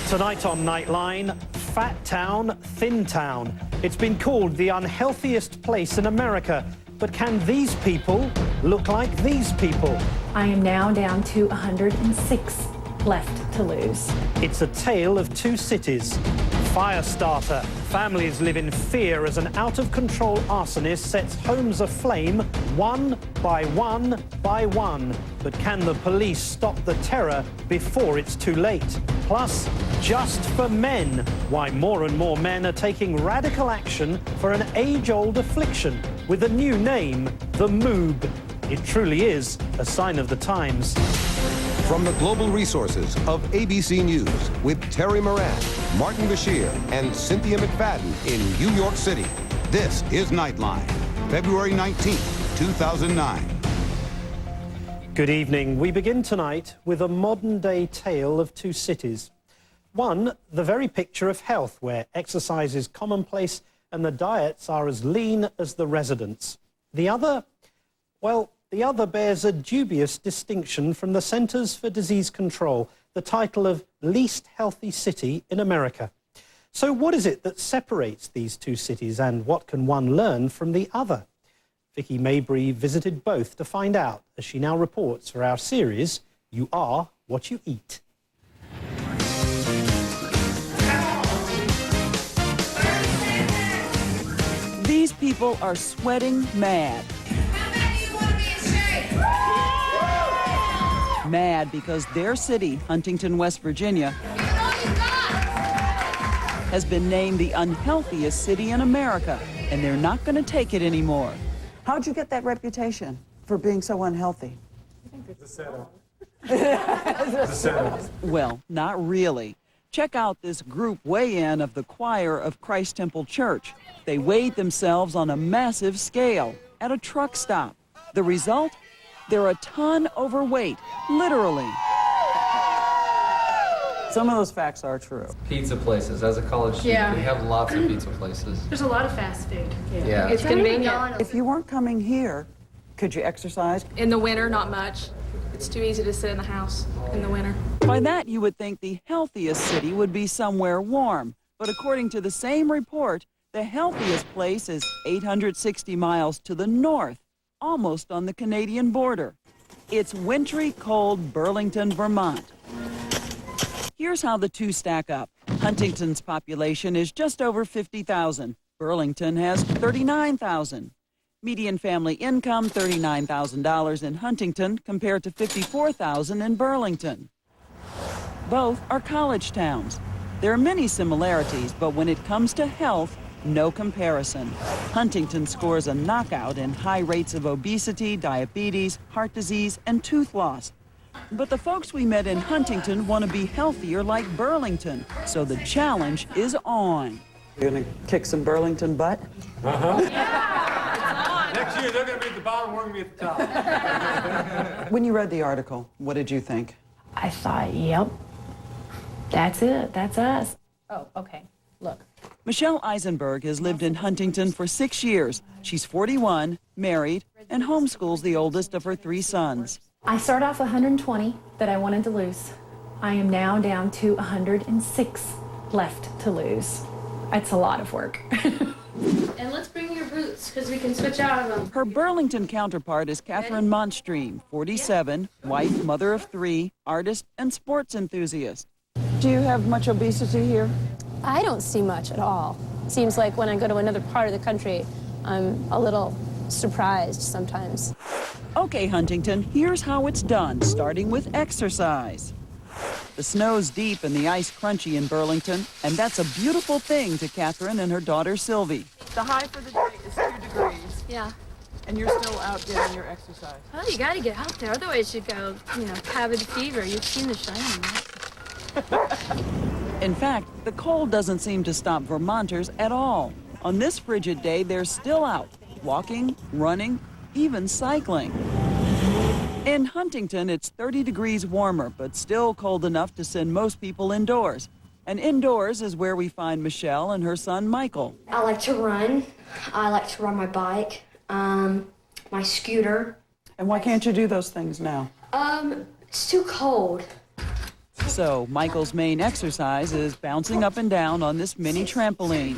Tonight on Nightline, Fat Town, Thin Town. It's been called the unhealthiest place in America. But can these people look like these people? I am now down to 106 left to lose. It's a tale of two cities. Firestarter. Families live in fear as an out-of-control arsonist sets homes aflame one by one by one. But can the police stop the terror before it's too late? Plus, just for men, why more and more men are taking radical action for an age-old affliction with a new name, the moob. It truly is a sign of the times. From the global resources of ABC News with Terry Moran, Martin Bashir, and Cynthia McFadden in New York City. This is Nightline, February 19th, 2009. Good evening. We begin tonight with a modern-day tale of two cities. One, the very picture of health, where exercise is commonplace and the diets are as lean as the residents. The other, well, the other bears a dubious distinction from the Centers for Disease Control, the title of least healthy city in America. So what is it that separates these two cities, and what can one learn from the other? Vicky Mabry visited both to find out, as she now reports for our series, You Are What You Eat. These people are sweating mad. Mad because their city, Huntington, West Virginia, has been named the unhealthiest city in America, and they're not going to take it anymore. How'd you get that reputation for being so unhealthy? The setup. Well, not really. Check out this group weigh-in of the choir of Christ Temple Church. They weighed themselves on a massive scale at a truck stop. The result? They're a ton overweight, literally. Some of those facts are true. Pizza places. As a college student, we have lots of pizza places. There's a lot of fast food. Yeah. It's convenient. If you weren't coming here, could you exercise? In the winter, not much. It's too easy to sit in the house in the winter. By that, you would think the healthiest city would be somewhere warm. But according to the same report, the healthiest place is 860 miles to the north, almost on the Canadian border. It's wintry, cold Burlington, Vermont. Here's how the two stack up. Huntington's population is just over 50,000. Burlington has 39,000. Median family income, $39,000 in Huntington compared to $54,000 in Burlington. Both are college towns. There are many similarities, but when it comes to health, no comparison. Huntington scores a knockout in high rates of obesity, diabetes, heart disease, and tooth loss. But the folks we met in Huntington want to be healthier like Burlington, so the challenge is on. You're gonna kick some Burlington butt? Next year, they're going to be at the bottom, we're going to be at the top. When you read the article, what did you think? I thought, yep, that's it, that's us. Oh, okay, look. Michelle Eisenberg has lived in Huntington for 6 years. She's 41, married, and homeschools the oldest of her 3 sons. I started off with 120 that I wanted to lose. I am now down to 106 left to lose. It's a lot of work. And let's bring your boots, because we can switch out of them. Her Burlington counterpart is Catherine Monstream, 47, wife, mother of 3, artist, and sports enthusiast. Do you have much obesity here? I don't see much at all. Seems like when I go to another part of the country, I'm a little surprised sometimes. Okay, Huntington, here's how it's done, starting with exercise. The snow's deep and the ice crunchy in Burlington, and that's a beautiful thing to Catherine and her daughter Sylvie. The high for the day is 2 degrees, Yeah. and you're still out getting your exercise. Well, you got to get out there. Otherwise, you'd go, cabin fever. You've seen the shining. In fact, the cold doesn't seem to stop Vermonters at all. On this frigid day, they're still out, walking, running, even cycling. In Huntington, it's 30 degrees warmer, but still cold enough to send most people indoors. And indoors is where we find Michelle and her son, Michael. I like to run. I like to ride my bike, my scooter. And why can't you do those things now? It's too cold. So Michael's main exercise is bouncing up and down on this mini trampoline.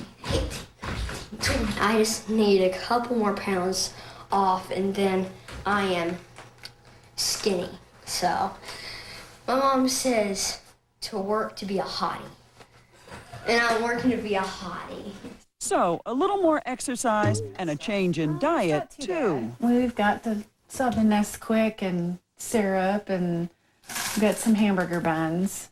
I just need a couple more pounds off and then I am skinny. So my mom says to work to be a hottie. And I'm working to be a hottie. So a little more exercise and a change in diet, too. We've got the sub and Nesquik and syrup, and we've got some hamburger buns.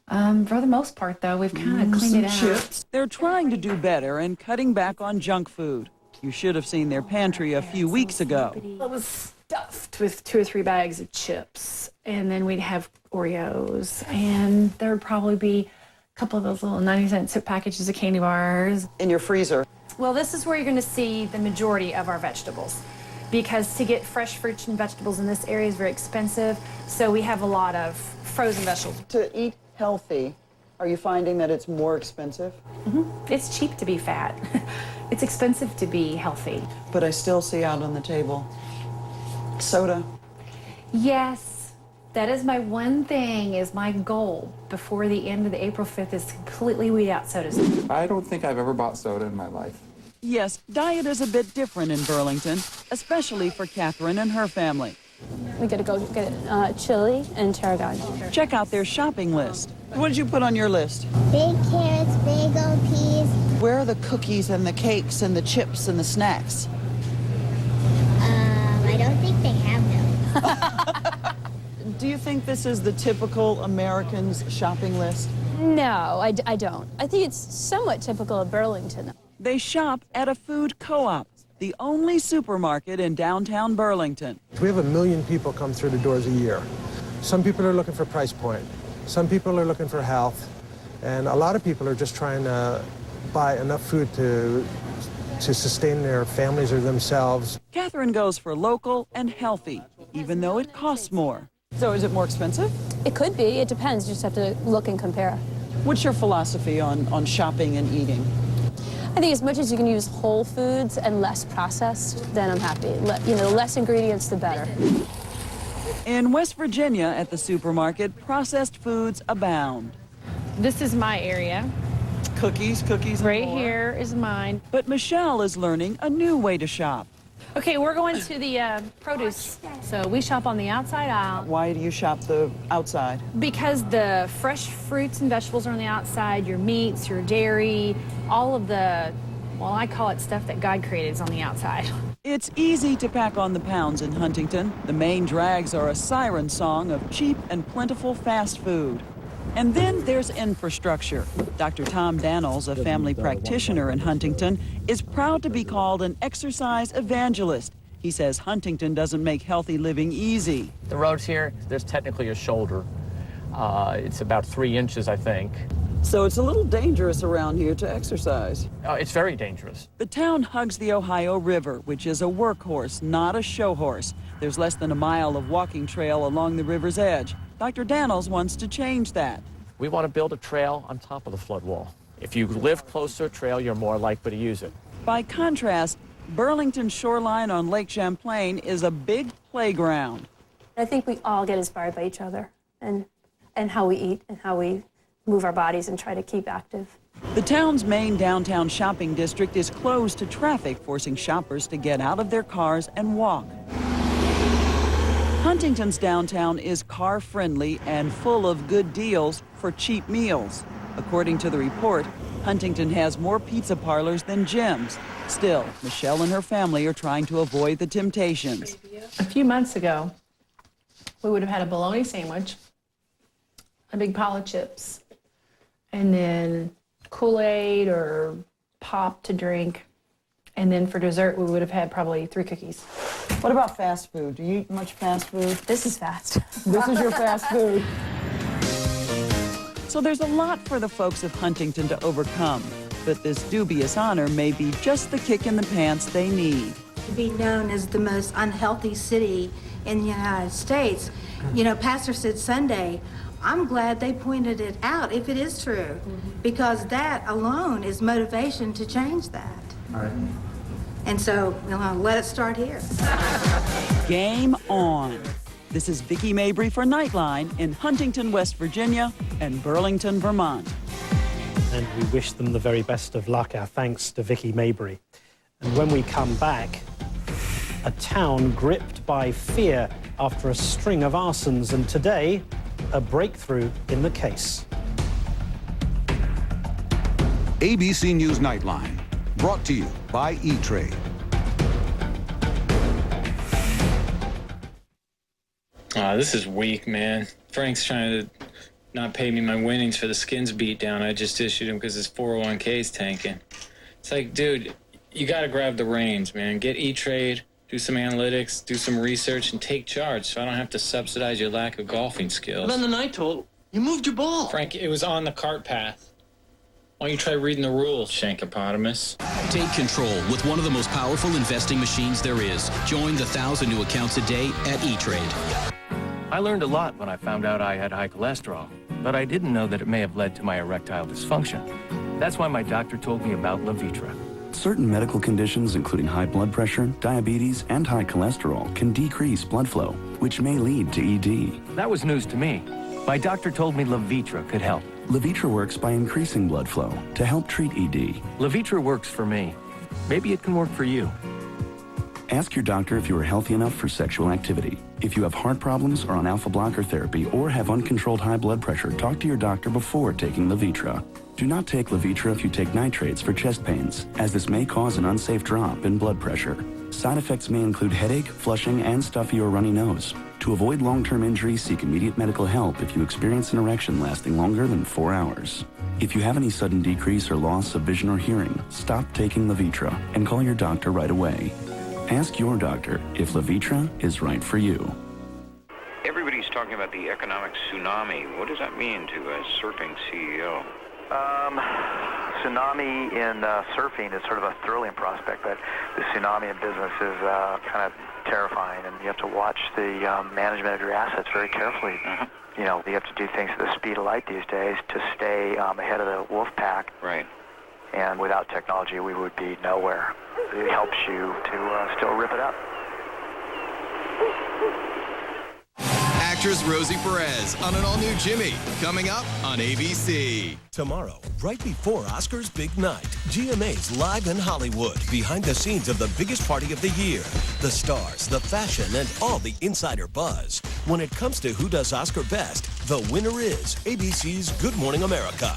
For the most part, though, we've kind of cleaned it out. Chips. They're trying to do better and cutting back on junk food. You should have seen their pantry a few weeks ago. It was stuffed with 2 or 3 bags of chips, and then we'd have Oreos, and there would probably be a couple of those little 90-cent packages of candy bars. In your freezer. Well, this is where you're going to see the majority of our vegetables, because to get fresh fruits and vegetables in this area is very expensive, so we have a lot of frozen vegetables. To eat healthy, are you finding that it's more expensive? It's cheap to be fat. It's expensive to be healthy. But I still see out on the table soda. Yes, that is my one thing, is my goal before the end of the April 5th is completely weed out sodas. I don't think I've ever bought soda in my life. Yes, diet is a bit different in Burlington, especially for Catherine and her family. We gotta go get chili and tarragon. Check out their shopping list. What did you put on your list? Big carrots, big old peas. Where are the cookies and the cakes and the chips and the snacks? I don't think they have them. Do you think this is the typical American's shopping list? No, I don't. I think it's somewhat typical of Burlington. They shop at a food co-op, the only supermarket in downtown Burlington. We have 1 million people come through the doors a year. Some people are looking for price point. Some people are looking for health. And a lot of people are just trying to buy enough food to sustain their families or themselves. Catherine goes for local and healthy, even though it costs more. So is it more expensive? It could be. It depends. You just have to look and compare. What's your philosophy on shopping and eating? I think as much as you can use whole foods and less processed, then I'm happy. The less ingredients, the better. In West Virginia at the supermarket, processed foods abound. This is my area. Cookies and Right more. here is mine. But Michelle is learning a new way to shop. Okay, we're going to the produce. So we shop on the outside aisle. Why do you shop the outside? Because the fresh fruits and vegetables are on the outside, your meats, your dairy, all of the, well, I call it stuff that God created is on the outside. It's easy to pack on the pounds in Huntington. The main drags are a siren song of cheap and plentiful fast food. And then there's infrastructure. Dr. Tom Dannels, a family practitioner in Huntington, is proud to be called an exercise evangelist. He says Huntington doesn't make healthy living easy. The roads here, there's technically a shoulder. It's about 3 inches, I think. So it's a little dangerous around here to exercise. It's very dangerous. The town hugs the Ohio River, which is a workhorse, not a show horse. There's less than a mile of walking trail along the river's edge. Dr. Dannels wants to change that. We want to build a trail on top of the flood wall. If you live close to a trail, you're more likely to use it. By contrast, Burlington's shoreline on Lake Champlain is a big playground. I think we all get inspired by each other and how we eat and how we move our bodies and try to keep active. The town's main downtown shopping district is closed to traffic, forcing shoppers to get out of their cars and walk. Huntington's downtown is car-friendly and full of good deals for cheap meals. According to the report, Huntington has more pizza parlors than gyms. Still, Michelle and her family are trying to avoid the temptations. A few months ago, we would have had a bologna sandwich, a big pile of chips, and then Kool-Aid or pop to drink. And then for dessert, we would have had probably 3 cookies. What about fast food? Do you eat much fast food? This is fast. This is your fast food. So there's a lot for the folks of Huntington to overcome. But this dubious honor may be just the kick in the pants they need. To be known as the most unhealthy city in the United States, Pastor said Sunday, I'm glad they pointed it out, if it is true, because that alone is motivation to change that. All right. And so, let it start here. Game on. This is Vicki Mabry for Nightline in Huntington, West Virginia and Burlington, Vermont. And we wish them the very best of luck. Our thanks to Vicki Mabry. And when we come back, a town gripped by fear after a string of arsons, and today, a breakthrough in the case. ABC News Nightline, brought to you by E-Trade. This is weak, man. Frank's trying to not pay me my winnings for the skins beat down I just issued him because his 401k is tanking. It's like, dude, you got to grab the reins, man. Get E-Trade, do some analytics, do some research, and take charge so I don't have to subsidize your lack of golfing skills. But on the night toll, you moved your ball. Frank, it was on the cart path. Why don't you try reading the rules, Shankopotamus? Take control with one of the most powerful investing machines there is. Join the 1,000 new accounts a day at E-Trade. I learned a lot when I found out I had high cholesterol, but I didn't know that it may have led to my erectile dysfunction. That's why my doctor told me about Levitra. Certain medical conditions, including high blood pressure, diabetes, and high cholesterol, can decrease blood flow, which may lead to ED. That was news to me. My doctor told me Levitra could help. Levitra works by increasing blood flow to help treat ED. Levitra works for me. Maybe it can work for you. Ask your doctor if you are healthy enough for sexual activity. If you have heart problems, are on alpha blocker therapy, or have uncontrolled high blood pressure, talk to your doctor before taking Levitra. Do not take Levitra if you take nitrates for chest pains, as this may cause an unsafe drop in blood pressure. Side effects may include headache, flushing, and stuffy or runny nose. To avoid long-term injury, seek immediate medical help if you experience an erection lasting longer than 4 hours. If you have any sudden decrease or loss of vision or hearing, stop taking Levitra and call your doctor right away. Ask your doctor if Levitra is right for you. Everybody's talking about the economic tsunami. What does that mean to a surfing CEO? Tsunami in surfing is sort of a thrilling prospect, but the tsunami in business is kind of terrifying, and you have to watch the management of your assets very carefully. You know, you have to do things at the speed of light these days to stay ahead of the wolf pack. Right. And without technology, we would be nowhere. It helps you to still rip it up. Actress Rosie Perez on an all-new Jimmy, coming up on ABC. Tomorrow, right before Oscar's big night, GMA's live in Hollywood, behind the scenes of the biggest party of the year. The stars, the fashion, and all the insider buzz. When it comes to who does Oscar best, the winner is ABC's Good Morning America.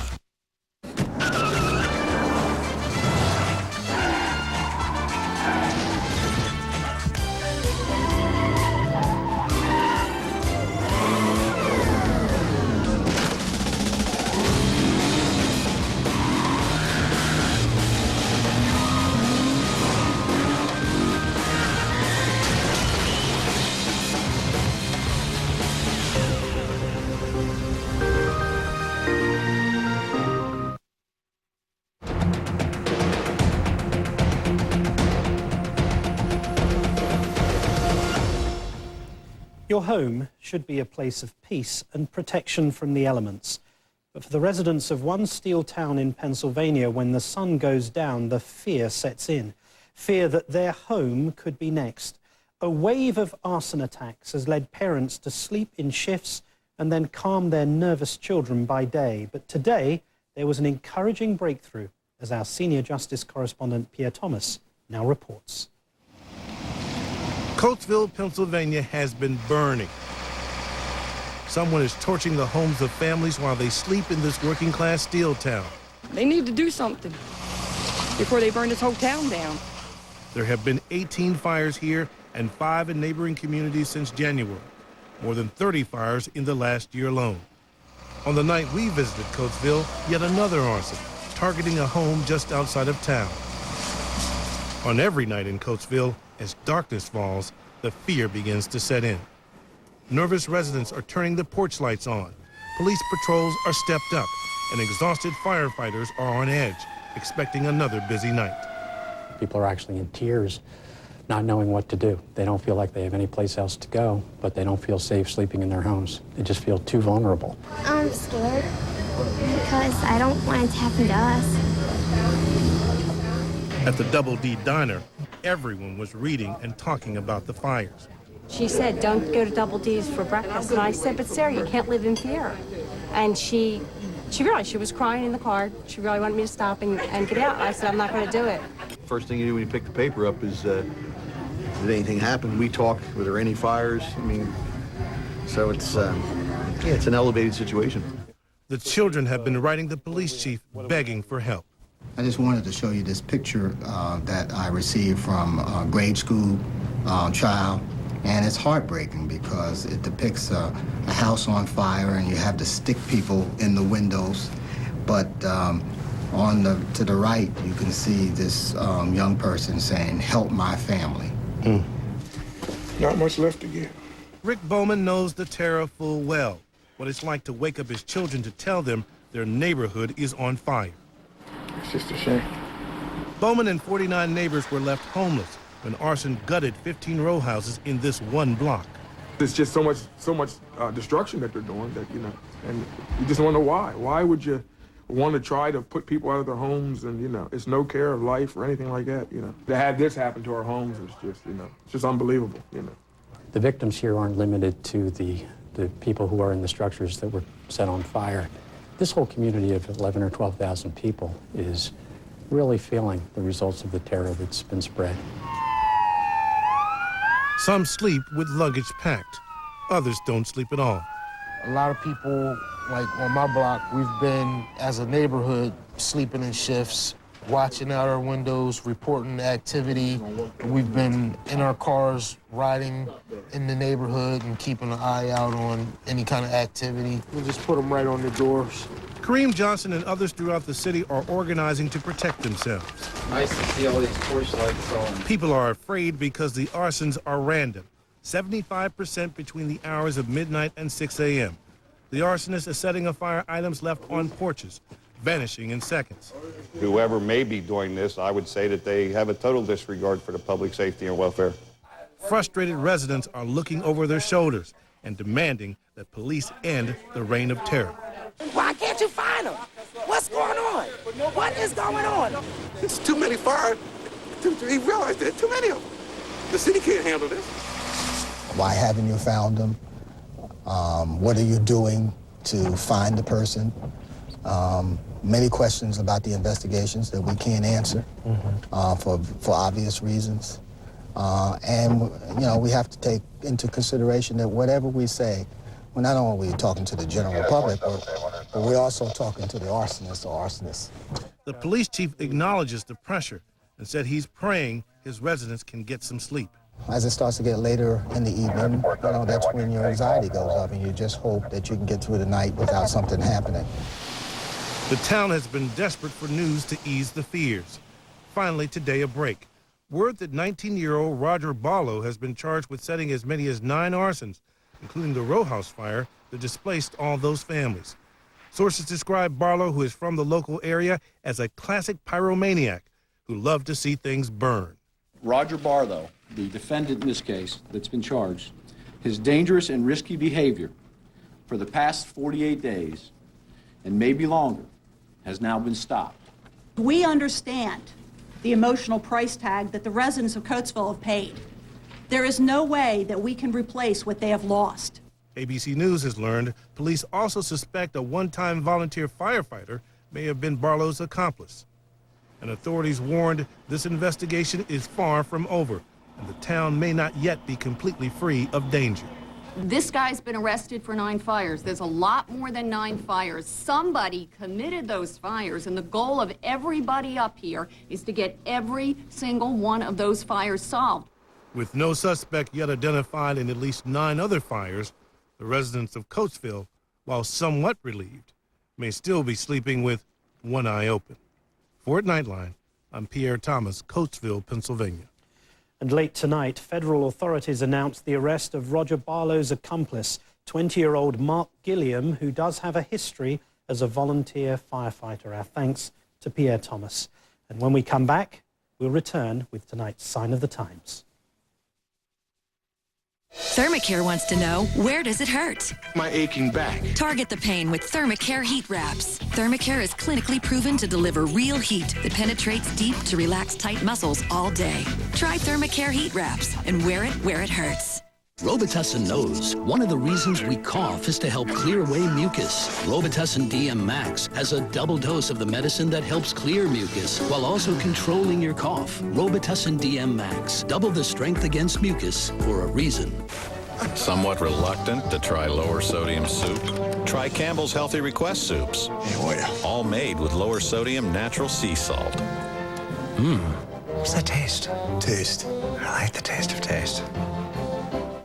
Your home should be a place of peace and protection from the elements. But for the residents of one steel town in Pennsylvania, when the sun goes down, the fear sets in. Fear that their home could be next. A wave of arson attacks has led parents to sleep in shifts and then calm their nervous children by day. But today, there was an encouraging breakthrough, as our senior justice correspondent Pierre Thomas now reports. Coatesville, Pennsylvania has been burning. Someone is torching the homes of families while they sleep in this working-class steel town. They need to do something before they burn this whole town down. There have been 18 fires here and 5 in neighboring communities since January. More than 30 fires in the last year alone. On the night we visited Coatesville, yet another arson, targeting a home just outside of town. On every night in Coatesville, as darkness falls, the fear begins to set in. Nervous residents are turning the porch lights on. Police patrols are stepped up, and exhausted firefighters are on edge, expecting another busy night. People are actually in tears, not knowing what to do. They don't feel like they have any place else to go, but they don't feel safe sleeping in their homes. They just feel too vulnerable. I'm scared because I don't want it to happen to us. At the Double D Diner, everyone was reading and talking about the fires. She said, don't go to Double D's for breakfast. And I said, but Sarah, you can't live in fear. And she realized she was crying in the car. She really wanted me to stop and get out. I said, I'm not going to do it. First thing you do when you pick the paper up is, did anything happen? We talk, were there any fires? I mean, so it's an elevated situation. The children have been writing the police chief begging for help. I just wanted to show you this picture that I received from a grade school child, and it's heartbreaking because it depicts a house on fire and you have to stick people in the windows. But to the right, you can see this young person saying, "Help my family." Not much left to give. Rick Bowman knows the terror full well, what it's like to wake up his children to tell them their neighborhood is on fire. It's just a shame. Bowman and 49 neighbors were left homeless when arson gutted 15 row houses in this one block. There's just so much destruction that they're doing that, you know, and you just want to know why. Why would you want to try to put people out of their homes and, you know, it's no care of life or anything like that, you know. To have this happen to our homes is just, you know, it's just unbelievable, you know. The victims here aren't limited to the people who are in the structures that were set on fire. This whole community of 11 or 12,000 people is really feeling the results of the terror that's been spread. Some sleep with luggage packed. Others don't sleep at all. A lot of people, like on my block, we've been, as a neighborhood, sleeping in shifts, watching out our windows, reporting activity. We've been in our cars, riding in the neighborhood and keeping an eye out on any kind of activity. We'll just put them right on the doors. Kareem Johnson and others throughout the city are organizing to protect themselves. Nice to see all these porch lights on. People are afraid because the arsons are random, 75% between the hours of midnight and 6 a.m. The arsonist is setting afire items left on porches, vanishing in seconds. Whoever may be doing this, I would say that they have a total disregard for the public safety and welfare. Frustrated residents are looking over their shoulders and demanding that police end the reign of terror. Why can't you find them? What's going on? What is going on? It's too many fires. He realized there's too many of them. The city can't handle this. Why haven't you found them? What are you doing to find the person? Many questions about the investigations that we can't answer for obvious reasons. And, you know, we have to take into consideration that whatever we say, we're not only talking to the general public, but we're also talking to the arsonist or arsonists. The police chief acknowledges the pressure and said he's praying his residents can get some sleep. As it starts to get later in the evening, you know, that's when your anxiety goes up and you just hope that you can get through the night without something happening. The town has been desperate for news to ease the fears. Finally, today, a break. Word that 19-year-old Roger Barlow has been charged with setting as many as 9 arsons, including the row house fire that displaced all those families. Sources describe Barlow, who is from the local area, as a classic pyromaniac who loved to see things burn. Roger Barlow, the defendant in this case that's been charged, his dangerous and risky behavior for the past 48 days, and maybe longer, has now been stopped. We understand the emotional price tag that the residents of Coatesville have paid. There is no way that we can replace what they have lost. ABC News has learned police also suspect a one-time volunteer firefighter may have been Barlow's accomplice. And authorities warned this investigation is far from over, and the town may not yet be completely free of danger. This guy's been arrested for 9 fires. There's a lot more than 9 fires. Somebody committed those fires, and the goal of everybody up here is to get every single one of those fires solved. With no suspect yet identified in at least 9 other fires, the residents of Coatesville, while somewhat relieved, may still be sleeping with one eye open. For Nightline, I'm Pierre Thomas, Coatesville, Pennsylvania. And late tonight, federal authorities announced the arrest of Roger Barlow's accomplice, 20-year-old Mark Gilliam, who does have a history as a volunteer firefighter. Our thanks to Pierre Thomas. And when we come back, we'll return with tonight's Sign of the Times. Thermacare wants to know, where does it hurt? My aching back. Target the pain with Thermacare heat wraps. Thermacare is clinically proven to deliver real heat that penetrates deep to relax tight muscles all day. Try Thermacare heat wraps and wear it where it hurts. Robitussin knows one of the reasons we cough is to help clear away mucus. Robitussin DM Max has a double dose of the medicine that helps clear mucus while also controlling your cough. Robitussin DM Max, double the strength against mucus for a reason. Somewhat reluctant to try lower sodium soup? Try Campbell's Healthy Request soups. All made with lower sodium natural sea salt. What's that taste? Taste. I like the taste of taste.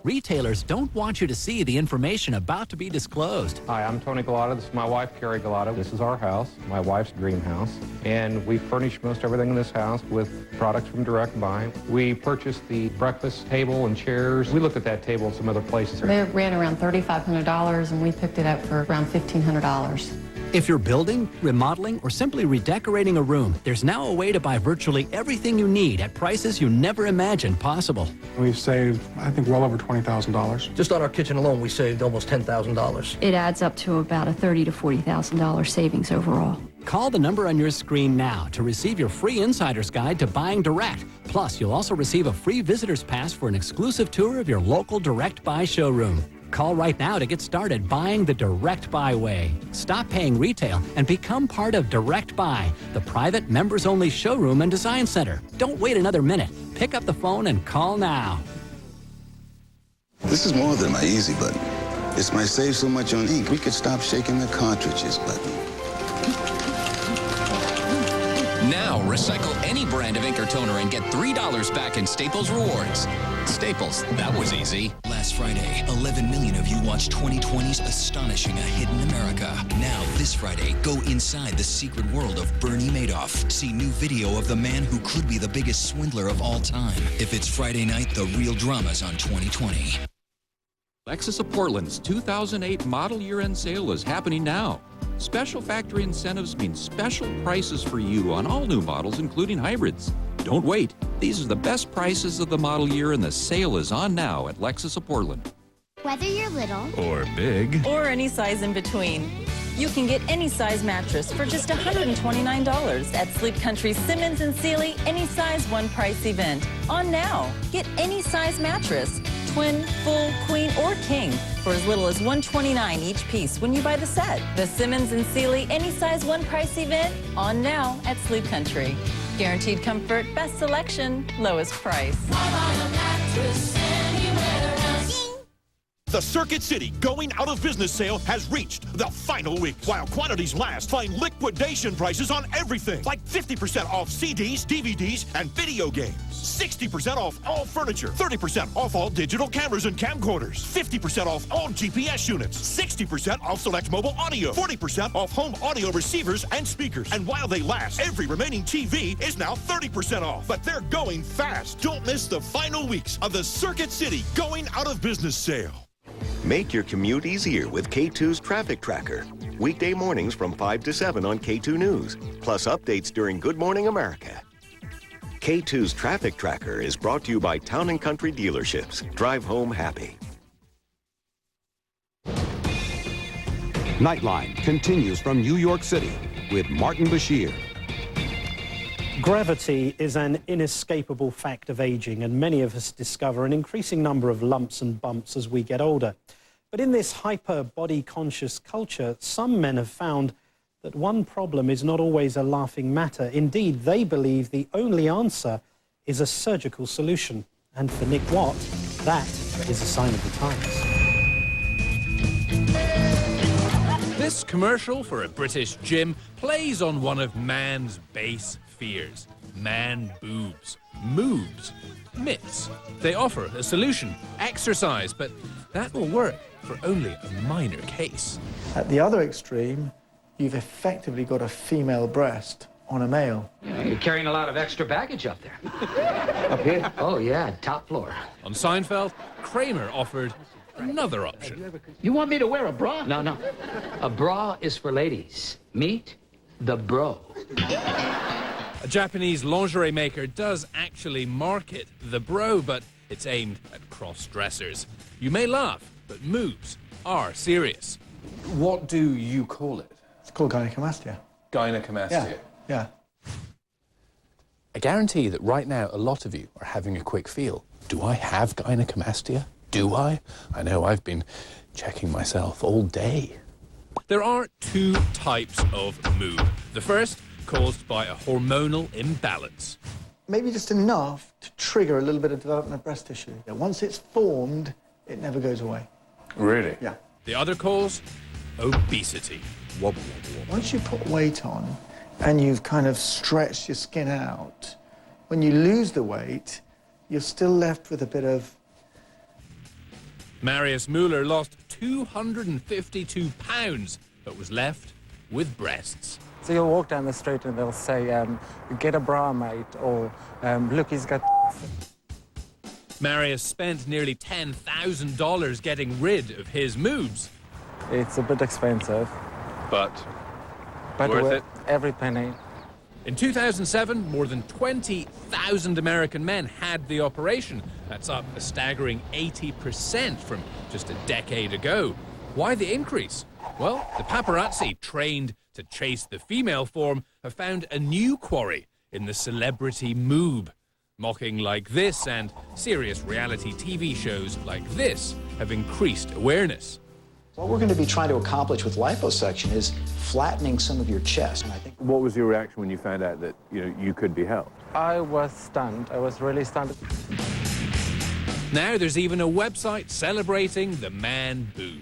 Retailers don't want you to see the information about to be disclosed. Hi, I'm Tony Galata. This is my wife, Carrie Galata. This is our house, my wife's dream house. And we furnish most everything in this house with products from Direct Buy. We purchased the breakfast table and chairs. We looked at that table in some other places. They ran around $3,500 and we picked it up for around $1,500. If you're building, remodeling, or simply redecorating a room, there's now a way to buy virtually everything you need at prices you never imagined possible. We've saved, I think, well over $20,000. Just on our kitchen alone, we saved almost $10,000. It adds up to about a $30,000 to $40,000 savings overall. Call the number on your screen now to receive your free insider's guide to buying direct. Plus, you'll also receive a free visitor's pass for an exclusive tour of your local Direct Buy showroom. Call right now to get started buying the Direct Buy way. Stop paying retail and become part of Direct Buy, the private members-only showroom and design center. Don't wait another minute. Pick up the phone and call now. This is more than my easy button. It's my save so much on ink, we could stop shaking the cartridges button. Now, recycle any brand of ink or toner and get $3 back in Staples Rewards. Staples, that was easy. Last Friday, 11 million of you watched 2020's Astonishing: A Hidden America. Now, this Friday, go inside the secret world of Bernie Madoff. See new video of the man who could be the biggest swindler of all time. If it's Friday night, the real drama's on 2020. Lexus of Portland's 2008 model year-end sale is happening now. Special factory incentives mean special prices for you on all new models, including hybrids. Don't wait. These are the best prices of the model year, and the sale is on now at Lexus of Portland. Whether you're little Or big. Or any size in between. You can get any size mattress for just $129 at Sleep Country's Simmons & Sealy Any Size One Price event. On now. Get any size mattress, twin, full, queen, or king, for as little as $129 each piece when you buy the set. The Simmons & Sealy Any Size One Price event, on now at Sleep Country. Guaranteed comfort, best selection, lowest price. The Circuit City Going Out of Business sale has reached the final week. While quantities last, find liquidation prices on everything, like 50% off CDs, DVDs, and video games. 60% off all furniture, 30% off all digital cameras and camcorders, 50% off all GPS units, 60% off select mobile audio, 40% off home audio receivers and speakers. And while they last, every remaining TV is now 30% off. But they're going fast. Don't miss the final weeks of the Circuit City Going Out of Business sale. Make your commute easier with K2's Traffic Tracker. Weekday mornings from 5 to 7 on K2 News, plus updates during Good Morning America. K2's Traffic Tracker is brought to you by Town & Country Dealerships. Drive home happy. Nightline continues from New York City with Martin Bashir. Gravity is an inescapable fact of aging, and many of us discover an increasing number of lumps and bumps as we get older. But in this hyper-body-conscious culture, some men have found that one problem is not always a laughing matter. Indeed, they believe the only answer is a surgical solution. And for Nick Watt, that is a sign of the times. This commercial for a British gym plays on one of man's base fears. Man boobs, moves, myths. They offer a solution, exercise, but that will work for only a minor case. At the other extreme, you've effectively got a female breast on a male. You're carrying a lot of extra baggage up there. Up here? Oh, yeah, top floor. On Seinfeld, Kramer offered another option. You want me to wear a bra? No. A bra is for ladies. Meet the bro. A Japanese lingerie maker does actually market the bro, but it's aimed at cross-dressers. You may laugh, but moves are serious. What do you call it? It's called gynecomastia. Gynecomastia? Yeah. I guarantee that right now a lot of you are having a quick feel. Do I have gynecomastia? Do I? I know, I've been checking myself all day. There are two types of moob. The first, caused by a hormonal imbalance. Maybe just enough to trigger a little bit of development of breast tissue. Once it's formed, it never goes away. Really? Yeah. The other cause, obesity. Wobble, wobble, wobble. Once you put weight on and you've kind of stretched your skin out, when you lose the weight, you're still left with a bit of... Marius Müller lost 252 pounds, but was left with breasts. So you'll walk down the street and they'll say, get a bra, mate, or look, he's got... Marius spent nearly $10,000 getting rid of his moobs. It's a bit expensive. But Worth it? Every penny. In 2007, more than 20,000 American men had the operation. That's up a staggering 80% from just a decade ago. Why the increase? Well, the paparazzi, trained to chase the female form, have found a new quarry in the celebrity moob. Mocking like this and serious reality TV shows like this have increased awareness. What we're going to be trying to accomplish with liposuction is flattening some of your chest. And I think. What was your reaction when you found out that you could be helped? I was stunned. I was really stunned. Now there's even a website celebrating the man boob.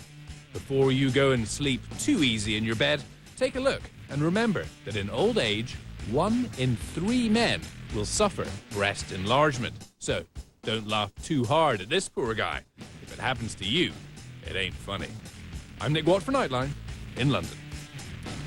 Before you go and sleep too easy in your bed, take a look and remember that in old age, 1 in 3 men will suffer breast enlargement. So don't laugh too hard at this poor guy. If it happens to you, it ain't funny. I'm Nick Watt for Nightline in London.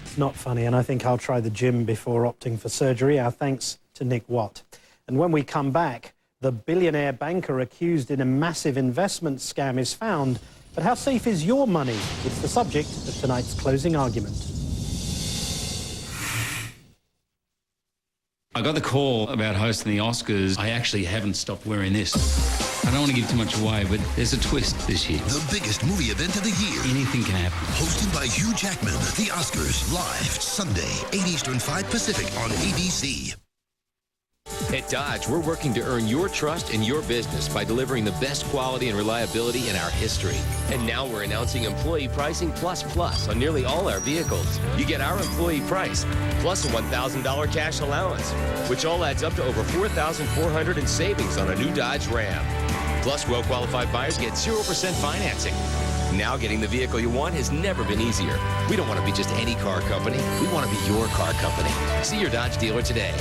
It's not funny, and I think I'll try the gym before opting for surgery. Our thanks to Nick Watt. And when we come back, the billionaire banker accused in a massive investment scam is found. But how safe is your money? It's the subject of tonight's closing argument. I got the call about hosting the Oscars. I actually haven't stopped wearing this. I don't want to give too much away, but there's a twist this year. The biggest movie event of the year. Anything can happen. Hosted by Hugh Jackman, the Oscars, live Sunday, 8 Eastern, 5 Pacific on ABC. At Dodge, we're working to earn your trust in your business by delivering the best quality and reliability in our history. And now we're announcing Employee Pricing Plus Plus on nearly all our vehicles. You get our employee price, plus a $1,000 cash allowance, which all adds up to over $4,400 in savings on a new Dodge Ram. Plus, well-qualified buyers get 0% financing. Now getting the vehicle you want has never been easier. We don't want to be just any car company. We want to be your car company. See your Dodge dealer today.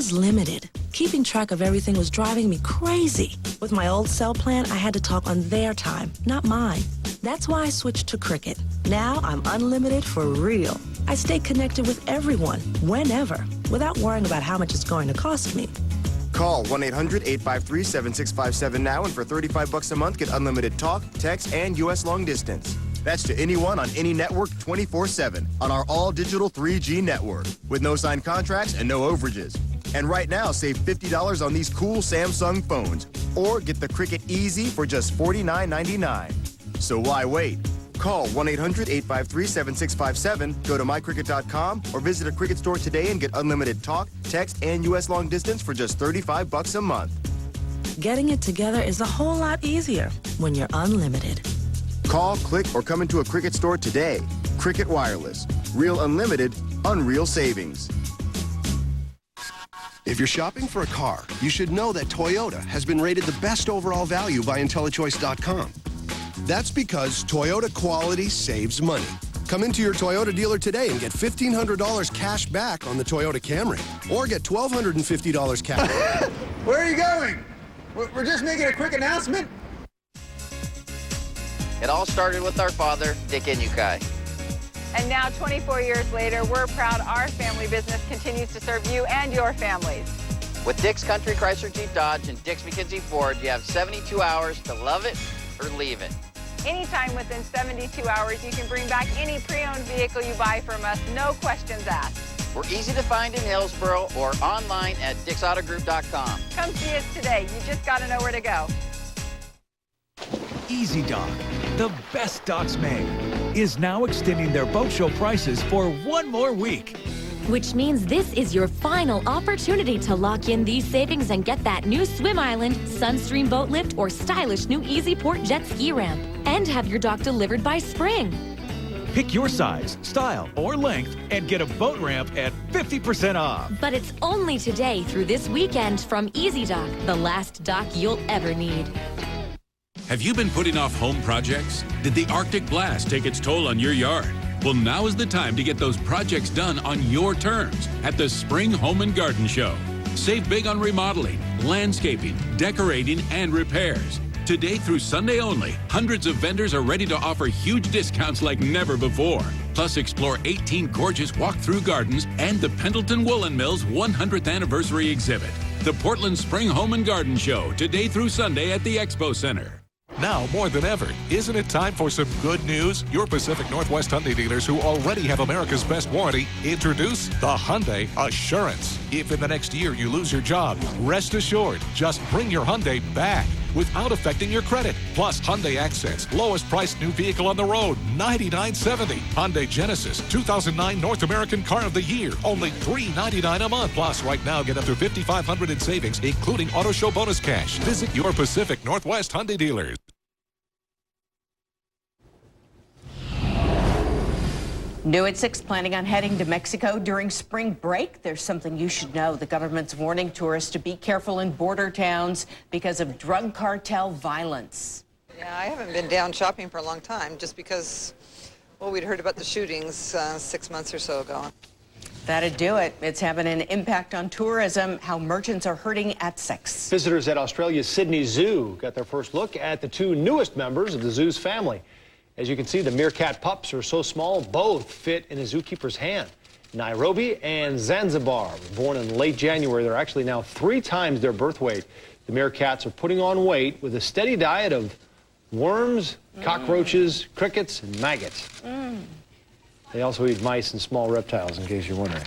Limited. Keeping track of everything was driving me crazy. With my old cell plan, I had to talk on their time, not mine. That's why I switched to Cricket. Now I'm unlimited for real. I stay connected with everyone, whenever, without worrying about how much it's going to cost me. Call 1-800-853-7657 now, and for $35 a month, get unlimited talk, text, and U.S. long distance. That's to anyone on any network 24/7 on our all-digital 3G network with no signed contracts and no overages. And right now, save $50 on these cool Samsung phones, or get the Cricket Easy for just $49.99. So why wait? Call 1-800-853-7657, go to mycricket.com, or visit a Cricket store today and get unlimited talk, text, and U.S. long distance for just $35 a month. Getting it together is a whole lot easier when you're unlimited. Call, click, or come into a Cricket store today. Cricket Wireless. Real unlimited, unreal savings. If you're shopping for a car, you should know that Toyota has been rated the best overall value by IntelliChoice.com. That's because Toyota quality saves money. Come into your Toyota dealer today and get $1,500 cash back on the Toyota Camry, or get $1,250 cash. Where are you going? We're just making a quick announcement. It all started with our father, Dick Inukai. And now, 24 years later, we're proud our family business continues to serve you and your families. With Dick's Country Chrysler Jeep Dodge and Dick's McKenzie Ford, you have 72 hours to love it or leave it. Anytime within 72 hours, you can bring back any pre-owned vehicle you buy from us, no questions asked. We're easy to find in Hillsboro or online at dicksautogroup.com. Come see us today. You just got to know where to go. Easy Dock, the best docks made, is now extending their boat show prices for one more week. Which means this is your final opportunity to lock in these savings and get that new swim island, Sunstream boat lift, or stylish new Easy Port jet ski ramp. And have your dock delivered by spring. Pick your size, style, or length and get a boat ramp at 50% off. But it's only today through this weekend from Easy Dock, the last dock you'll ever need. Have you been putting off home projects? Did the Arctic blast take its toll on your yard? Well, now is the time to get those projects done on your terms at the Spring Home and Garden Show. Save big on remodeling, landscaping, decorating, and repairs. Today through Sunday only, hundreds of vendors are ready to offer huge discounts like never before. Plus, explore 18 gorgeous walk-through gardens and the Pendleton Woolen Mills 100th anniversary exhibit. The Portland Spring Home and Garden Show, today through Sunday at the Expo Center. Now more than ever, isn't it time for some good news? Your Pacific Northwest Hyundai dealers who already have America's best warranty introduce the Hyundai Assurance. If in the next year you lose your job, rest assured, just bring your Hyundai back without affecting your credit. Plus Hyundai Accents, lowest priced new vehicle on the road, $99.70. Hyundai Genesis, 2009 North American Car of the Year, only $399 a month. Plus right now get up to $5,500 in savings, including Auto Show bonus cash. Visit your Pacific Northwest Hyundai dealers. New at 6, planning on heading to Mexico during spring break. There's something you should know. The government's warning tourists to be careful in border towns because of drug cartel violence. Yeah, I haven't been down shopping for a long time just because, well, we'd heard about the shootings 6 months or so ago. That'd do it. It's having an impact on tourism, how merchants are hurting at 6. Visitors at Australia's Sydney Zoo got their first look at the 2 newest members of the zoo's family. As you can see, the meerkat pups are so small, both fit in a zookeeper's hand. Nairobi and Zanzibar were born in late January. They're actually now 3 times their birth weight. The meerkats are putting on weight with a steady diet of worms, cockroaches, crickets, and maggots. They also eat mice and small reptiles, in case you're wondering.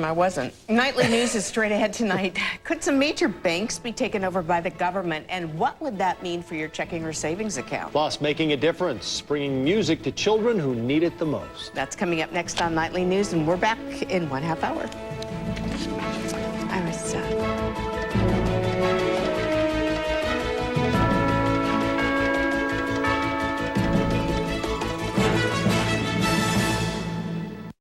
I wasn't. Nightly news is straight ahead tonight. Could some major banks be taken over by the government? And what would that mean for your checking or savings account? Plus, making a difference, bringing music to children who need it the most. That's coming up next on Nightly News, and we're back in 1/2 hour.